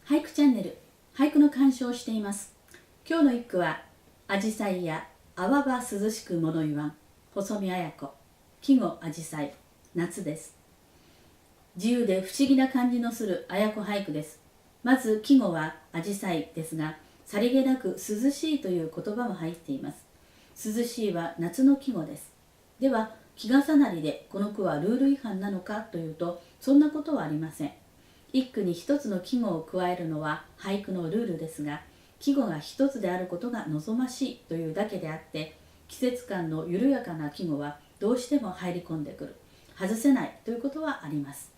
俳句チャンネル、俳句の鑑賞をしています。今日の一句は、あじさいや泡ば涼しく物言わん、細見綾子、季語あじさい、夏です。自由で不思議な感じのする綾子俳句です。まず季語はあじさいですが、さりげなく涼しいという言葉も入っています。涼しいは夏の季語です。では、季重なりでこの句はルール違反なのかというと、そんなことはありません。一句に一つの季語を加えるのは俳句のルールですが、季語が一つであることが望ましいというだけであって、季節感の緩やかな季語はどうしても入り込んでくる、外せないということはあります。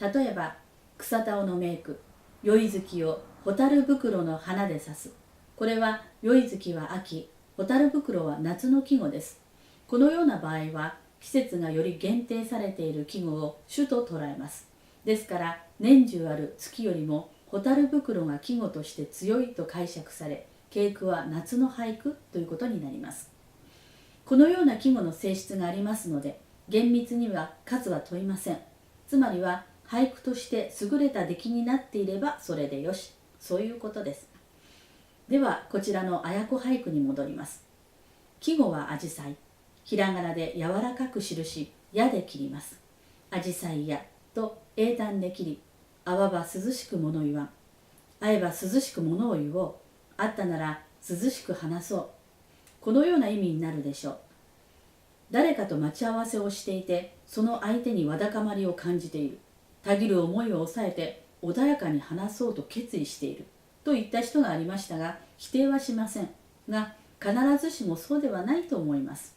例えば、草田男の名句、宵月を蛍袋の花で指す。これは宵月は秋、蛍袋は夏の季語です。このような場合は、季節がより限定されている季語を主と捉えます。ですから年中ある月よりも蛍袋が季語として強いと解釈され、景句は夏の俳句ということになります。このような季語の性質がありますので、厳密には数は問いません。つまりは俳句として優れた出来になっていればそれでよし、そういうことです。ではこちらの綾子俳句に戻ります。季語はあじさい、ひらがなで柔らかく記し、やで切ります。あじさいやと英単で切り、あわば涼しく物言わん。会えば涼しく物を言おう。あったなら涼しく話そう。このような意味になるでしょう。誰かと待ち合わせをしていて、その相手にわだかまりを感じている。たぎる思いを抑えて穏やかに話そうと決意している。といった人がありましたが、否定はしませんが、必ずしもそうではないと思います。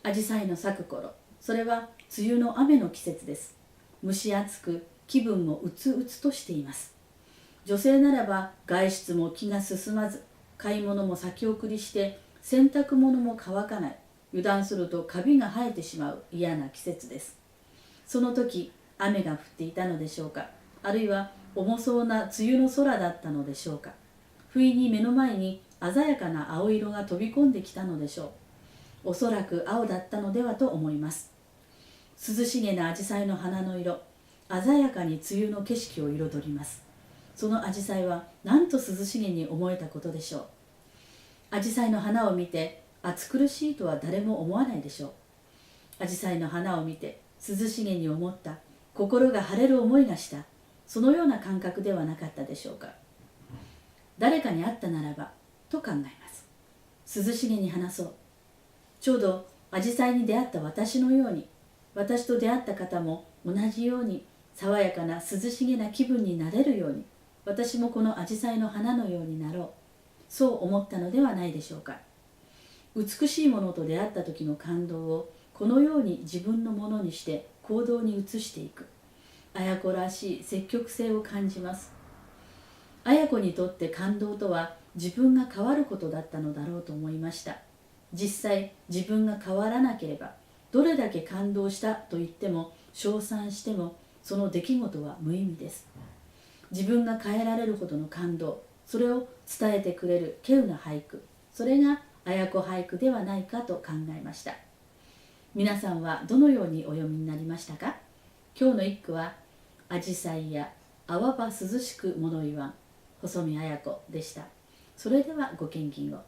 あじさいの咲く頃、それは梅雨の雨の季節です。蒸し暑く、気分もうつうつとしています。女性ならば外出も気が進まず、買い物も先送りして、洗濯物も乾かない、油断するとカビが生えてしまう嫌な季節です。その時、雨が降っていたのでしょうか、あるいは重そうな梅雨の空だったのでしょうか。不意に目の前に鮮やかな青色が飛び込んできたのでしょう。おそらく青だったのではと思います。涼しげなアジサイの花の色、鮮やかに梅雨の景色を彩ります。そのアジサイはなんと涼しげに思えたことでしょう。アジサイの花を見て暑苦しいとは誰も思わないでしょう。アジサイの花を見て涼しげに思った、心が晴れる思いがした、そのような感覚ではなかったでしょうか。誰かに会ったならばと考えます。涼しげに話そう。ちょうどアジサイに出会った私のように、私と出会った方も同じように爽やかな涼しげな気分になれるように、私もこのアジサイの花のようになろう、そう思ったのではないでしょうか。美しいものと出会った時の感動をこのように自分のものにして行動に移していく、綾子らしい積極性を感じます。綾子にとって感動とは自分が変わることだったのだろうと思いました。実際自分が変わらなければ、どれだけ感動したと言っても称賛してもその出来事は無意味です。自分が変えられるほどの感動、それを伝えてくれる稀有な俳句、それが綾子俳句ではないかと考えました。皆さんはどのようにお読みになりましたか。今日の一句はあじさいや泡ば涼しく物言わん、細見綾子でした。それではごきげんよう。